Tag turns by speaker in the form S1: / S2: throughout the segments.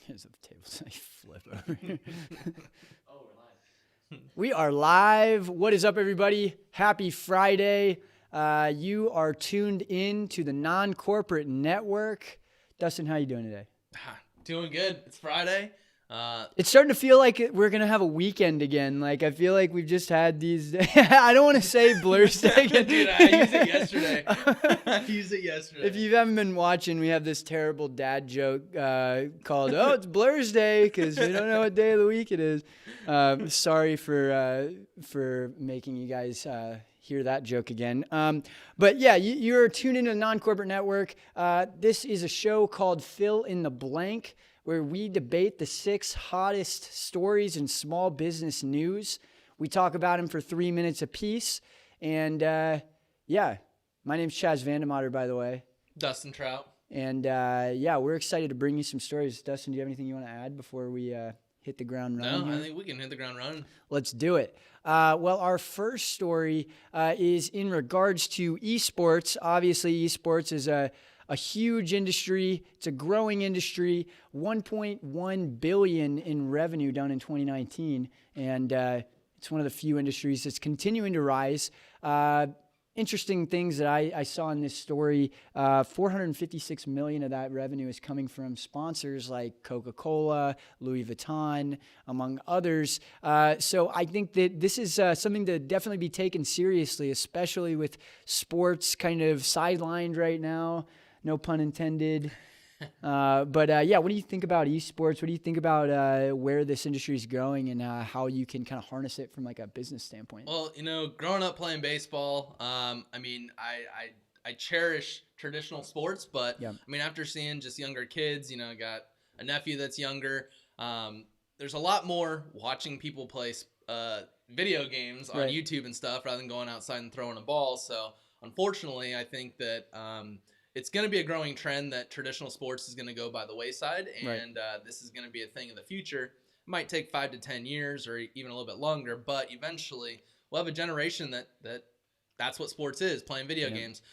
S1: Here's the table, so I flip over.
S2: Oh, we're live.
S1: We are live. What is up, everybody? Happy Friday. You are tuned in to the Non-Corporate Network. Dustin, how you doing today?
S2: Doing good. It's Friday.
S1: It's starting to feel like we're going to have a weekend again. Like, I feel like we've just had these. I don't want to say Blur's Day again.
S2: Dude, I used it yesterday.
S1: If you haven't been watching, we have this terrible dad joke called, oh, it's Blur's Day, because we don't know what day of the week it is. Sorry for making you guys hear that joke again. But yeah, you're tuned into the Non-Corporate Network. This is a show called Fill in the Blank, where we debate the 6 hottest stories in small business news. We talk about them for 3 minutes apiece. And yeah, my name's Chaz Vandemotter, by the way.
S2: Dustin Trout.
S1: And yeah, we're excited to bring you some stories. Dustin, do you have anything you want to add before we hit the ground running?
S2: No,
S1: here?
S2: I think we can hit the ground running.
S1: Let's do it. Well, our first story is in regards to eSports. Obviously, eSports is a huge industry. It's a growing industry. 1.1 billion in revenue done in 2019, and it's one of the few industries that's continuing to rise. Interesting things that I saw in this story, 456 million of that revenue is coming from sponsors like Coca-Cola, Louis Vuitton, among others. So I think that this is something to definitely be taken seriously, especially with sports kind of sidelined right now. No pun intended. But yeah, what do you think about esports? What do you think about where this industry is going and how you can kind of harness it from like a business standpoint?
S2: Well, growing up playing baseball, I cherish traditional sports, but
S1: Yeah.
S2: I mean, after seeing just younger kids, I got a nephew that's younger. There's a lot more watching people play video games on
S1: Right.
S2: YouTube and stuff rather than going outside and throwing a ball. So unfortunately, I think that it's going to be a growing trend that traditional sports is going to go by the wayside, and this is going to be a thing of the future. It might take 5 to 10 years or even a little bit longer, but eventually we'll have a generation that's what sports is, playing video games.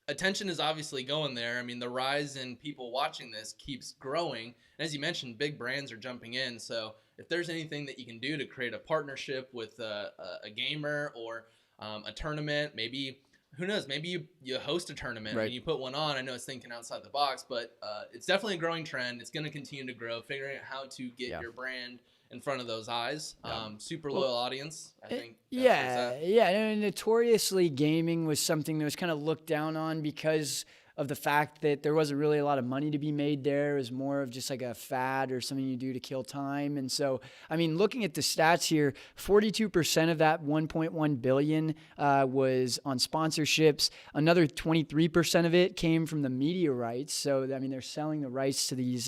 S2: Attention is obviously going there. I mean, the rise in people watching this keeps growing. And as you mentioned, big brands are jumping in. So if there's anything that you can do to create a partnership with a gamer or a tournament, maybe – who knows? Maybe you host a tournament and you put one on. I know it's thinking outside the box, but it's definitely a growing trend. It's going to continue to grow. Figuring out how to get your brand in front of those eyes. Super loyal audience, I think.
S1: Yeah. And notoriously, gaming was something that was kind of looked down on because of the fact that there wasn't really a lot of money to be made there. It was more of just like a fad or something you do to kill time. And so, I mean, looking at the stats here, 42% of that 1.1 billion was on sponsorships. Another 23% of it came from the media rights. So, I mean, they're selling the rights to these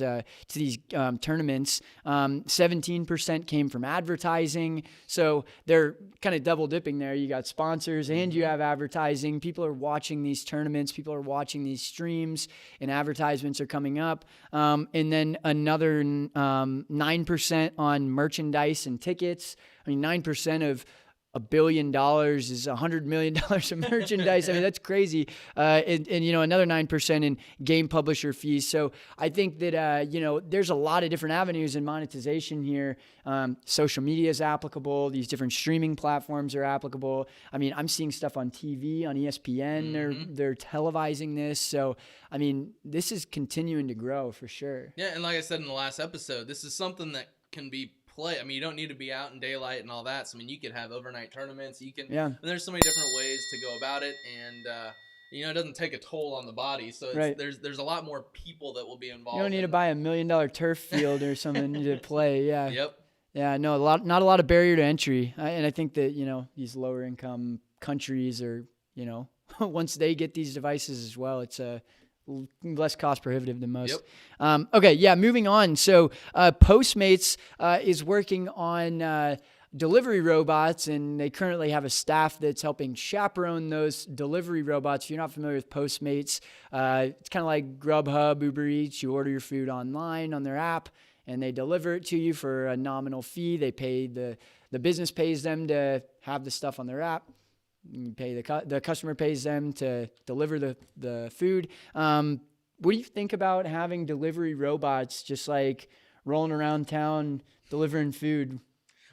S1: tournaments. 17% came from advertising. So they're kind of double dipping there. You got sponsors and you have advertising. People are watching these tournaments. People are watching these streams, and advertisements are coming up. And then another 9% on merchandise and tickets. I mean, 9% of $1 billion is $100 million of merchandise. I mean, that's crazy. And another 9% in game publisher fees. So I think that, there's a lot of different avenues in monetization here. Social media is applicable. These different streaming platforms are applicable. I mean, I'm seeing stuff on TV, on ESPN. They're televising this. So, I mean, this is continuing to grow for sure.
S2: Yeah. And like I said in the last episode, this is something that can be I mean, you don't need to be out in daylight and all that. So, I mean, you could have overnight tournaments. And there's so many different ways to go about it. And, it doesn't take a toll on the body. So there's a lot more people that will be involved.
S1: You don't need to buy $1 million turf field or something to play. Yeah.
S2: Yep.
S1: Yeah, no, not a lot of barrier to entry. And I think that, these lower income countries are, once they get these devices as well, it's less cost prohibitive than most.
S2: Yep.
S1: Okay, yeah, moving on. So Postmates is working on delivery robots, and they currently have a staff that's helping chaperone those delivery robots. If you're not familiar with Postmates, it's kind of like Grubhub, Uber Eats. You order your food online on their app, and they deliver it to you for a nominal fee. They pay the business pays them to have the stuff on their app. You pay the customer pays them to deliver the food. What do you think about having delivery robots just like rolling around town delivering food.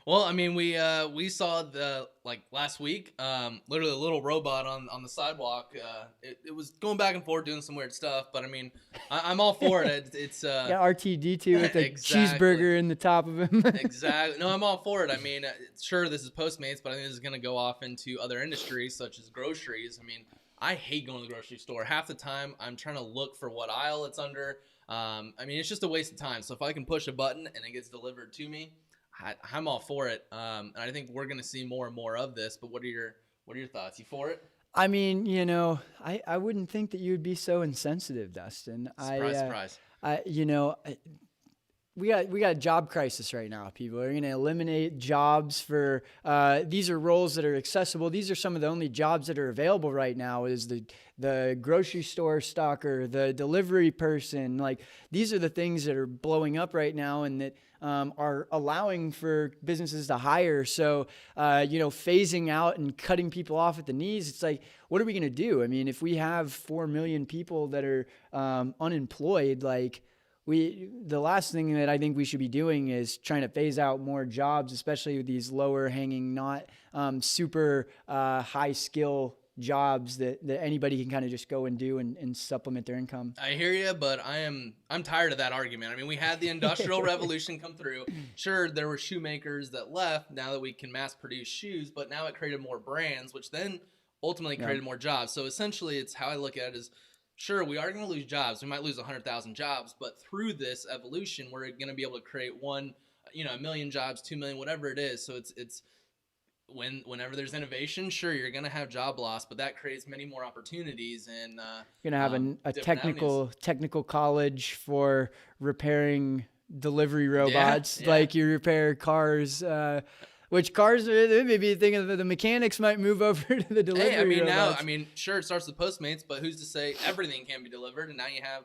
S2: Well, I mean, we saw the like last week, literally a little robot on the sidewalk. It was going back and forth doing some weird stuff, but I mean, I'm all for it. It's
S1: Got RTD2 with a
S2: exactly.
S1: cheeseburger in the top of him.
S2: Exactly. No, I'm all for it. I mean, sure, this is Postmates, but I think this is going to go off into other industries such as groceries. I mean, I hate going to the grocery store. Half the time, I'm trying to look for what aisle it's under. I mean, it's just a waste of time. So if I can push a button and it gets delivered to me, I'm all for it. And I think we're going to see more and more of this. But what are your thoughts? You for it?
S1: I mean, I wouldn't think that you would be so insensitive, Dustin.
S2: Surprise.
S1: We got a job crisis right now. People are going to eliminate jobs for these are roles that are accessible. These are some of the only jobs that are available right now is the grocery store stocker, the delivery person. Like these are the things that are blowing up right now and that are allowing for businesses to hire. So, phasing out and cutting people off at the knees, it's like, what are we going to do? I mean, if we have 4 million people that are unemployed, like, the last thing that I think we should be doing is trying to phase out more jobs, especially with these lower hanging, not super high skill jobs that anybody can kind of just go and do and supplement their income.
S2: I hear you, but I'm tired of that argument. I mean, we had the Industrial Revolution come through. Sure, there were shoemakers that left now that we can mass produce shoes, but now it created more brands, which then ultimately created more jobs. So essentially, it's how I look at it is, sure, we are going to lose jobs. We might lose 100,000 jobs, but through this evolution, we're going to be able to create 1 million jobs, 2 million, whatever it is. So it's whenever there's innovation, sure, you're going to have job loss, but that creates many more opportunities. And
S1: you're going to have a technical college for repairing delivery robots, like you repair cars. Which cars, maybe thinking the mechanics might move over to the delivery robots.
S2: Sure, it starts with Postmates, but who's to say everything can be delivered? And now you have,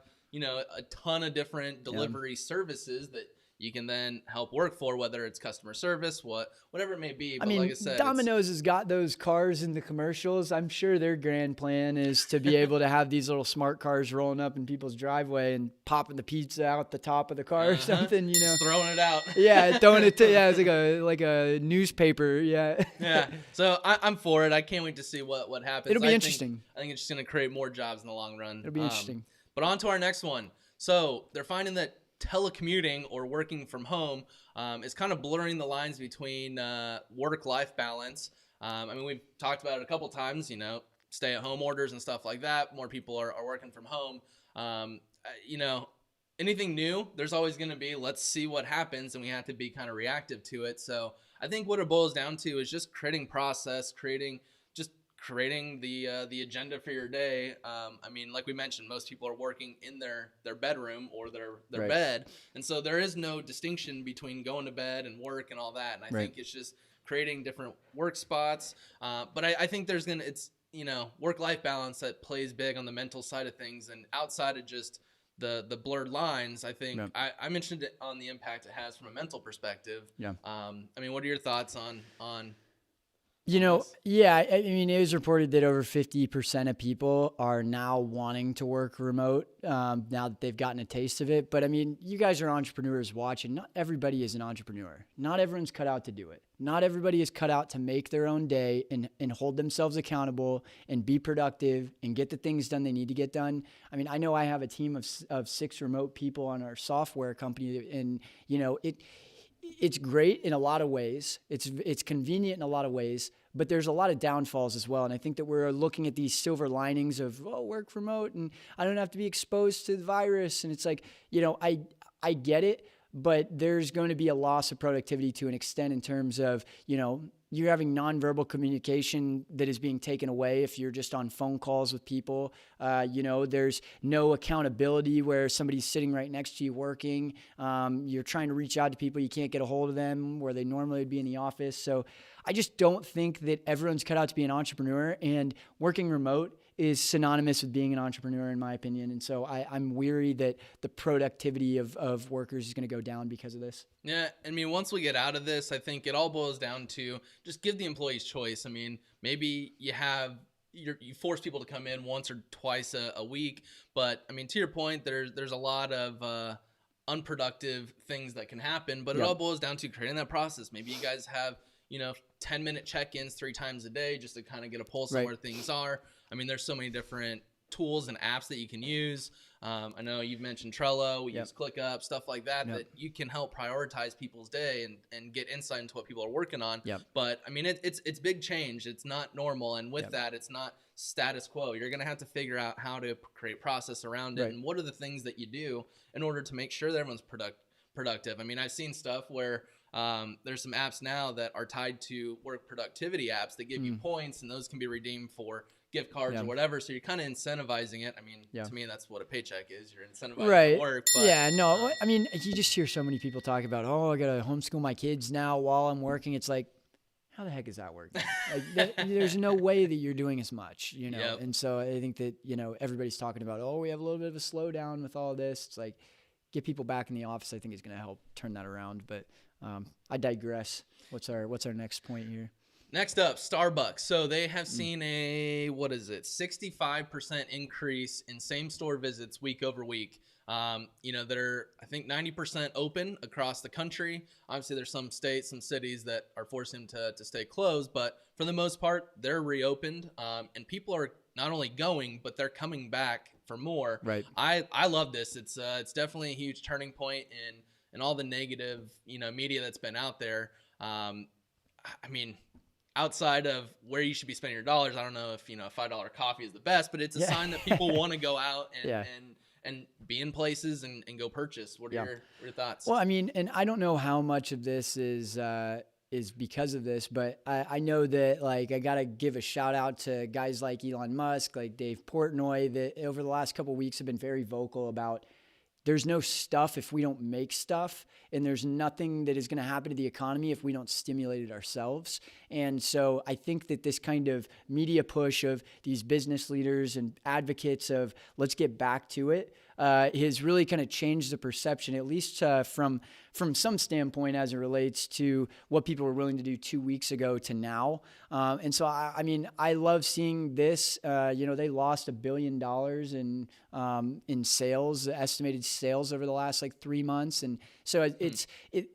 S2: a ton of different delivery services that you can then help work for, whether it's customer service, whatever it may be. But like I said,
S1: Domino's has got those cars in the commercials. I'm sure their grand plan is to be able to have these little smart cars rolling up in people's driveway and popping the pizza out the top of the car or something,
S2: Just throwing it out.
S1: Yeah, throwing it it's like a newspaper. Yeah.
S2: Yeah. So I'm for it. I can't wait to see what happens.
S1: It'll be interesting.
S2: I think it's just going to create more jobs in the long run.
S1: It'll be interesting.
S2: But on to our next one. So they're finding that telecommuting or working from home is kind of blurring the lines between work-life balance. We've talked about it a couple times, stay-at-home orders and stuff like that. More people are working from home. Anything new, there's always going to be, let's see what happens, and we have to be kind of reactive to it. So I think what it boils down to is just creating process, creating the agenda for your day. Like we mentioned, most people are working in their bedroom or their bed. And so there is no distinction between going to bed and work and all that. And I think it's just creating different work spots. But I think it's work-life balance that plays big on the mental side of things. And outside of just the blurred lines, I think I mentioned it on the impact it has from a mental perspective. Yeah. What are your thoughts on
S1: it was reported that over 50% of people are now wanting to work remote now that they've gotten a taste of it. But you guys are entrepreneurs watching. Not everybody is an entrepreneur. Not everyone's cut out to do it. Not everybody is cut out to make their own day and hold themselves accountable and be productive and get the things done they need to get done. I know I have a team of 6 remote people on our software company, and it's great in a lot of ways. It's convenient in a lot of ways, but there's a lot of downfalls as well. And I think that we're looking at these silver linings of, work remote and I don't have to be exposed to the virus. And it's like, I get it, but there's going to be a loss of productivity to an extent in terms of, you're having nonverbal communication that is being taken away if you're just on phone calls with people. There's no accountability where somebody's sitting right next to you working. You're trying to reach out to people. You can't get a hold of them where they normally would be in the office. So I just don't think that everyone's cut out to be an entrepreneur, and working remote is synonymous with being an entrepreneur, in my opinion. And so I'm weary that the productivity of workers is going to go down because of this.
S2: Yeah. Once we get out of this, I think it all boils down to just give the employees choice. Maybe you force people to come in once or twice a week, but to your point, there's a lot of unproductive things that can happen, but it all boils down to creating that process. Maybe you guys have, 10-minute check-ins 3 times a day just to kind of get a pulse on where things are. I mean, there's so many different tools and apps that you can use. I know you've mentioned Trello, we use ClickUp, stuff like that, that you can help prioritize people's day and get insight into what people are working on. But I mean, it's big change. It's not normal. And with that, it's not status quo. You're going to have to figure out how to create process around it. And what are the things that you do in order to make sure that everyone's productive. I mean, I've seen stuff where there's some apps now that are tied to work productivity apps that give you points, and those can be redeemed for gift cards or whatever. So you're kind of incentivizing it. I mean, to me, that's what a paycheck is. You're incentivizing work. But,
S1: I mean, you just hear so many people talk about, I got to homeschool my kids now while I'm working. It's like, how the heck is that working? Like, there's no way that you're doing as much, And so I think that, everybody's talking about, we have a little bit of a slowdown with all this. It's like, get people back in the office, I think, is going to help turn that around. But I digress. What's our next point here?
S2: Next up, Starbucks. So they have seen a 65% increase in same-store visits week over week. They're, I think, 90% open across the country. Obviously, there's some states, some cities that are forcing them to stay closed, but for the most part, they're reopened, and people are not only going, but they're coming back for more.
S1: Right.
S2: I love this. It's definitely a huge turning point in all the negative, media that's been out there. I mean, outside of where you should be spending your dollars, I don't know if, a $5 coffee is the best, but it's a sign that people want to go out and be in places and go purchase. What are your thoughts?
S1: Well, I mean, and I don't know how much of this is because of this, but I know that, like, I got to give a shout out to guys like Elon Musk, like Dave Portnoy, that over the last couple of weeks have been very vocal about there's no stuff if we don't make stuff, and there's nothing that is going to happen to the economy if we don't stimulate it ourselves. And so I think that this kind of media push of these business leaders and advocates of let's get back to it has really kind of changed the perception, at least from some standpoint, as it relates to what people were willing to do 2 weeks ago to now. And so, I mean, I love seeing this. They lost $1 billion in sales, estimated sales over the last 3 months. And so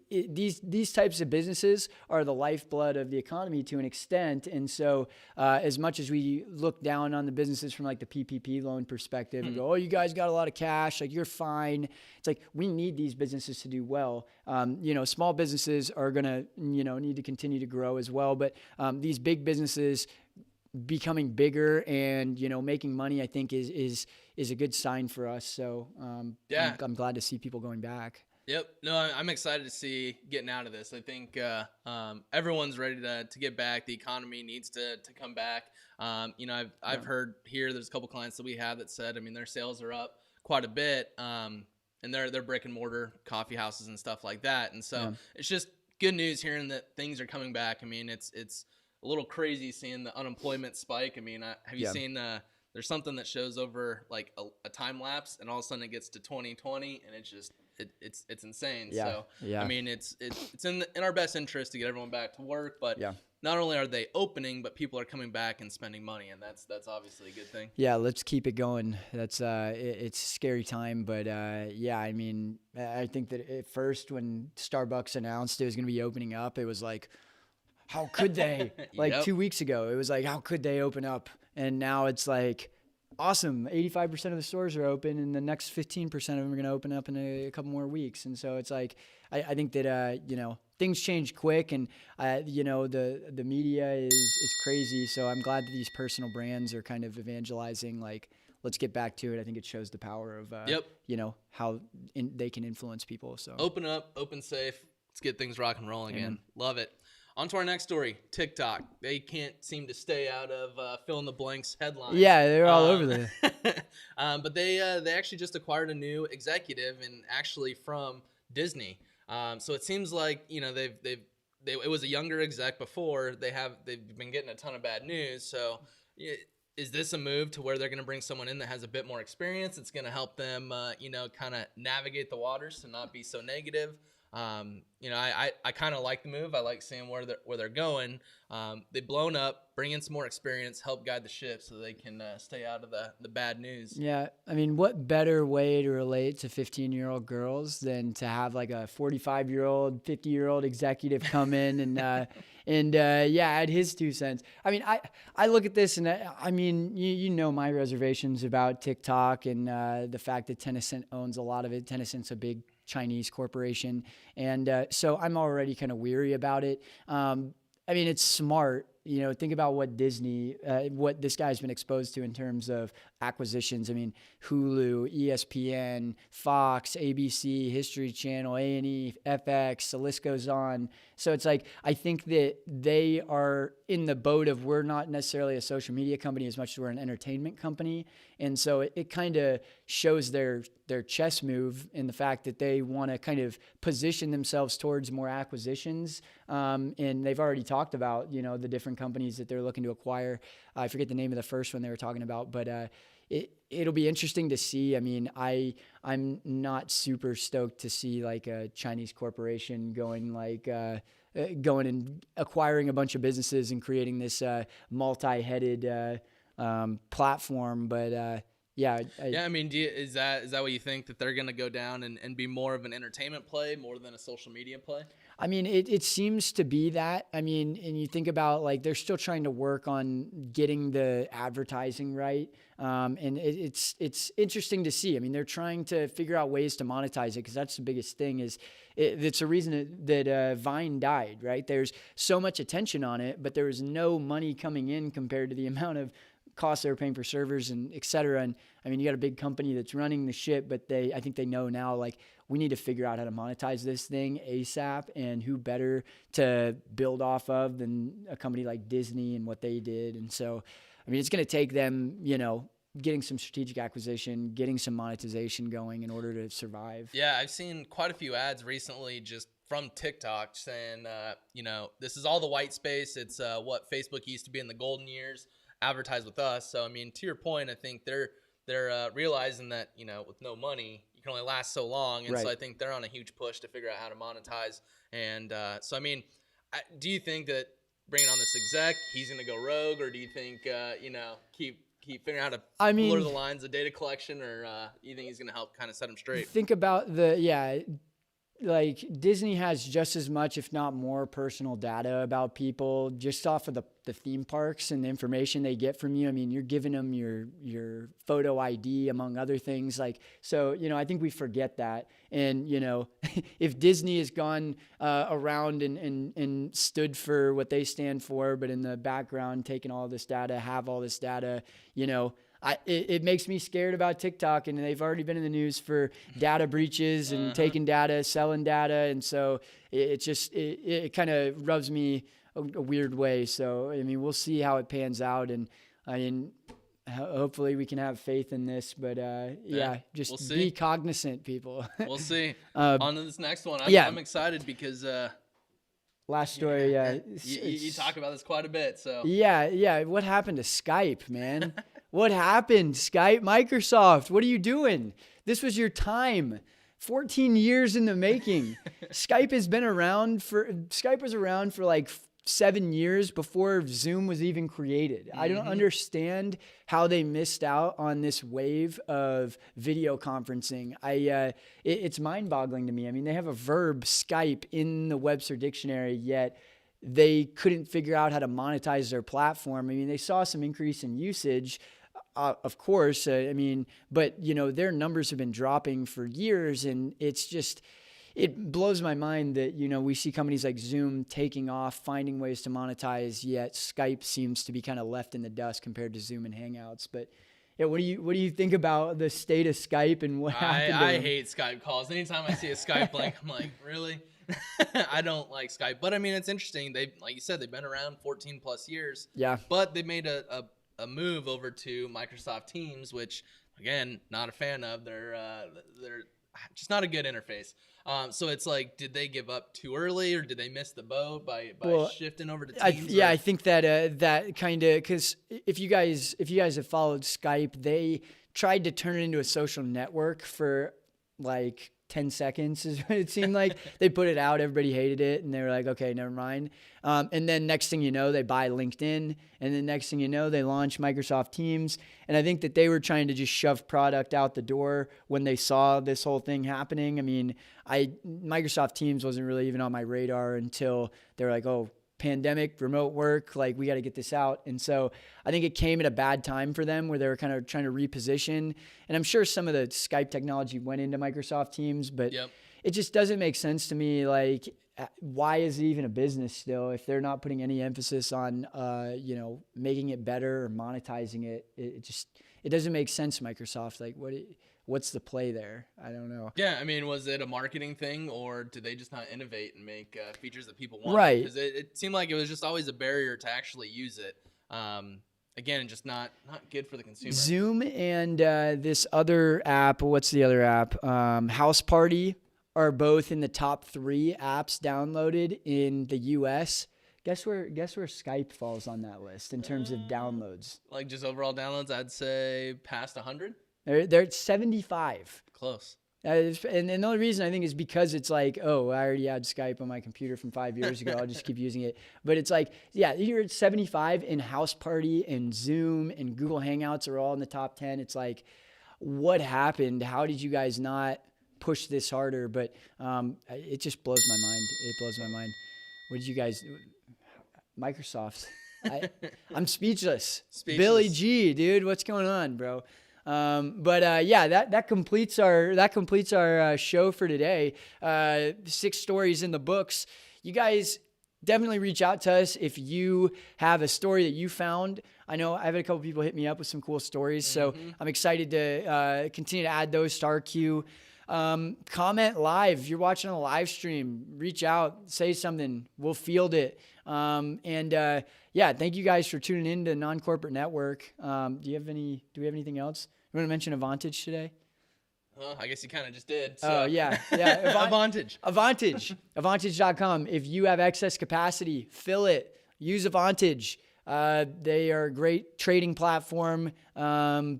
S1: these types of businesses are the lifeblood of the economy to an extent. And so as much as we look down on the businesses from the PPP loan perspective and go, you guys got a lot of cash, you're fine. It's like, we need these businesses to do well. Small businesses are going to, need to continue to grow as well. But these big businesses becoming bigger and, making money, I think is a good sign for us. So I'm glad to see people going back.
S2: Yep. No, I'm excited to see getting out of this. I think everyone's ready to get back. The economy needs to come back. I've heard here, there's a couple clients that we have that said, their sales are up quite a bit. And they're brick and mortar coffee houses and stuff like that. And so it's just good news hearing that things are coming back. It's a little crazy seeing the unemployment spike. Have you seen there's something that shows over a time lapse, and all of a sudden it gets to 2020, and it's just it's insane. So it's in our best interest to get everyone back to work, but not only are they opening, but people are coming back and spending money, and that's obviously a good thing.
S1: Yeah, let's keep it going. That's it's a scary time, but I think that at first when Starbucks announced it was going to be opening up, it was like, how could they? 2 weeks ago, it was like, how could they open up? And now it's like, awesome, 85% of the stores are open, and the next 15% of them are going to open up in a couple more weeks. And so it's like, I think that things change quick, and the media is crazy. So I'm glad that these personal brands are kind of evangelizing, let's get back to it. I think it shows the power of how they can influence people. So
S2: open up, open safe. Let's get things rock and rolling again. Love it. On to our next story, TikTok. They can't seem to stay out of fill in the blanks headlines.
S1: Yeah, they're all over there.
S2: But they actually just acquired a new executive, and actually from Disney. So it seems like it was a younger exec before. They've been getting a ton of bad news. So is this a move to where they're going to bring someone in that has a bit more experience? It's going to help them kind of navigate the waters to not be so negative. I kind of like the move. I like seeing where they're going. They've blown up, bring in some more experience, help guide the ship so they can stay out of the bad news.
S1: Yeah, I mean, what better way to relate to 15-year-old girls than to have like a 45-year-old, 50-year-old executive come in and add his 2 cents. I mean, I look at this and I mean, you know my reservations about TikTok and the fact that Tencent owns a lot of it. Tencent's a big Chinese corporation, and so I'm already kind of weary about it. I mean, it's smart. Think about what what this guy's been exposed to in terms of acquisitions. I mean, Hulu, ESPN, Fox, ABC, History Channel, A&E, FX, the list goes on. So it's like, I think that they are in the boat of, we're not necessarily a social media company as much as we're an entertainment company. And so it kind of shows their chess move in the fact that they want to kind of position themselves towards more acquisitions. And they've already talked about, the different companies that they're looking to acquire. I forget the name of the first one they were talking about, but it'll be interesting to see. I mean, I'm not super stoked to see like a Chinese corporation going and acquiring a bunch of businesses and creating this multi-headed platform. But I mean,
S2: is that what you think, that they're going to go down and be more of an entertainment play more than a social media play?
S1: I mean, it seems to be that. I mean, and you think about like they're still trying to work on getting the advertising right. And it's interesting to see. I mean, they're trying to figure out ways to monetize it, because that's the biggest thing. It's a reason that Vine died, right? There's so much attention on it, but there was no money coming in compared to the amount of costs they were paying for servers and et cetera. And I mean, you got a big company that's running the ship, but I think they know now, like, we need to figure out how to monetize this thing ASAP, and who better to build off of than a company like Disney and what they did. And so, I mean, it's going to take them, getting some strategic acquisition, getting some monetization going in order to survive.
S2: Yeah, I've seen quite a few ads recently just from TikTok saying, this is all the white space. It's what Facebook used to be in the golden years. Advertise with us. So I mean, to your point, I think they're realizing that with no money you can only last so long, and so I think they're on a huge push to figure out how to monetize. And so I mean, do you think that bringing on this exec, he's going to go rogue, or do you think keep figuring out how to blur the lines of data collection, or you think he's going to help kind of set him straight?
S1: Think about like Disney has just as much, if not more, personal data about people just off of the theme parks and the information they get from you. I mean, you're giving them your photo ID, among other things. Like, so, I think we forget that. And, if Disney has gone around and stood for what they stand for, but in the background, taking all this data, have all this data, it makes me scared about TikTok, and they've already been in the news for data breaches and taking data, selling data. And so it kind of rubs me a weird way. So, I mean, we'll see how it pans out. And I mean, hopefully we can have faith in this, but we'll be cognizant, people.
S2: We'll see. On to this next one. I'm excited because,
S1: last story.
S2: You talk about this quite a bit. So
S1: yeah. What happened to Skype, man? What happened? Skype, Microsoft, what are you doing? This was your time. 14 years in the making. Skype was around for like 7 years before Zoom was even created. I don't understand how they missed out on this wave of video conferencing. It's mind-boggling to me. I mean, they have a verb, Skype, in the Webster dictionary, yet they couldn't figure out how to monetize their platform. I mean, they saw some increase in usage, of course. But their numbers have been dropping for years, and it blows my mind that, we see companies like Zoom taking off, finding ways to monetize, yet Skype seems to be kind of left in the dust compared to Zoom and Hangouts. But yeah, what do you think about the state of Skype and what happened?
S2: I hate Skype calls. Anytime I see a Skype link, I'm like, really? I don't like Skype. But I mean, it's interesting. Like you said, they've been around 14 plus years.
S1: Yeah.
S2: But they made a move over to Microsoft Teams, which, again, not a fan of. They're just not a good interface. So it's like, did they give up too early, or did they miss the boat by shifting over to Teams?
S1: I think that kind of, because if you guys have followed Skype, they tried to turn it into a social network for like 10 seconds is what it seemed like. They put it out, everybody hated it, and they were like, okay, never mind. And then next thing you know, they buy LinkedIn, and then next thing you know, they launch Microsoft Teams. And I think that they were trying to just shove product out the door when they saw this whole thing happening. I mean, Microsoft Teams wasn't really even on my radar until they were like, oh, pandemic, remote work, like we got to get this out. And so I think it came at a bad time for them where they were kind of trying to reposition. And I'm sure some of the Skype technology went into Microsoft Teams, but it just doesn't make sense to me. Like, why is it even a business still if they're not putting any emphasis on, making it better or monetizing it? It doesn't make sense, Microsoft. Like, what's the play there? I don't know.
S2: Yeah, I mean, was it a marketing thing, or did they just not innovate and make features that people want?
S1: Right.
S2: Because it seemed like it was just always a barrier to actually use it. Again, just not good for the consumer.
S1: Zoom and this other app, what's the other app? House Party are both in the top 3 apps downloaded in the U.S. Guess where Skype falls on that list in terms of downloads?
S2: Like just overall downloads, I'd say past 100.
S1: They're at 75.
S2: Close.
S1: And the only reason I think is because it's like, oh, I already had Skype on my computer from 5 years ago. I'll just keep using it. But it's like, yeah, you're at 75, and House Party and Zoom and Google Hangouts are all in the top 10. It's like, what happened? How did you guys not push this harder? But it just blows my mind. It blows my mind. What did you guys do? Microsoft. I'm speechless. Billy G, dude, what's going on, bro? That completes our show for today. 6 stories in the books. You guys definitely reach out to us if you have a story that you found. I know I've had a couple people hit me up with some cool stories, so I'm excited to continue to add those to our queue. Comment live. If you're watching on a live stream, reach out, say something. We'll field it. Thank you guys for tuning in to Non-Corporate Network. Do we have anything else? You want to mention Advantage today?
S2: Well, I guess you kind of just did.
S1: So. Oh, yeah.
S2: Advantage.
S1: Advantage.com. If you have excess capacity, fill it. Use Advantage. They are a great trading platform. If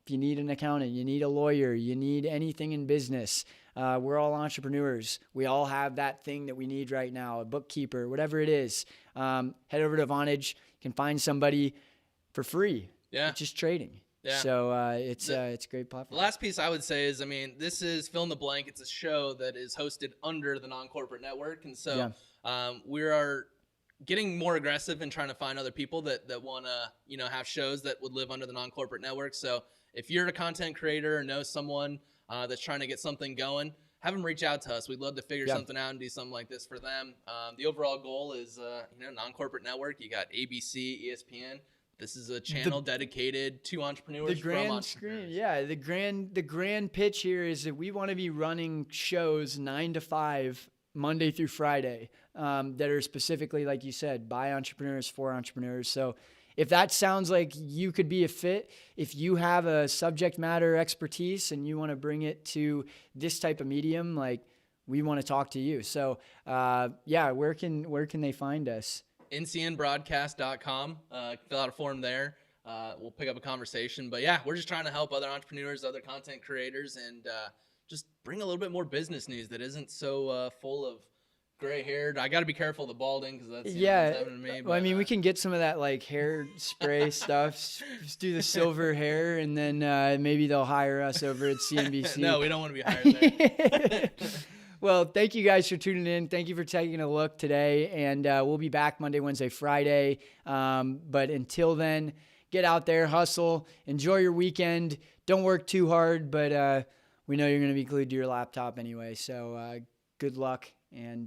S1: you need an accountant, you need a lawyer, you need anything in business. We're all entrepreneurs. We all have that thing that we need right now, a bookkeeper, whatever it is. Head over to Advantage. You can find somebody for free.
S2: Yeah.
S1: It's just trading.
S2: Yeah.
S1: So it's a great platform.
S2: The last piece I would say is, this is Fill in the Blank. It's a show that is hosted under the Non-Corporate Network. And so we are getting more aggressive in trying to find other people that want to, have shows that would live under the Non-Corporate Network. So if you're a content creator or know someone that's trying to get something going, have them reach out to us. We'd love to figure something out and do something like this for them. The overall goal is, Non-Corporate Network. You got ABC, ESPN. This is a channel dedicated to entrepreneurs from entrepreneurs.
S1: The grand pitch here is that we want to be running shows 9 to 5 Monday through Friday that are specifically, like you said, by entrepreneurs for entrepreneurs. So if that sounds like you could be a fit, if you have a subject matter expertise and you want to bring it to this type of medium, like we want to talk to you. So where can they find us? ncnbroadcast.com.
S2: Fill out a form there. We'll pick up a conversation. But we're just trying to help other entrepreneurs, other content creators, and just bring a little bit more business news that isn't so full of gray haired. I got to be careful of the balding because that's what's happening to me.
S1: But, we can get some of that like hair spray stuff. Just do the silver hair, and then maybe they'll hire us over at CNBC.
S2: No, we don't want to be hired there.
S1: Well, thank you guys for tuning in. Thank you for taking a look today. And we'll be back Monday, Wednesday, Friday. But until then, get out there, hustle, enjoy your weekend. Don't work too hard, but we know you're going to be glued to your laptop anyway. So good luck. And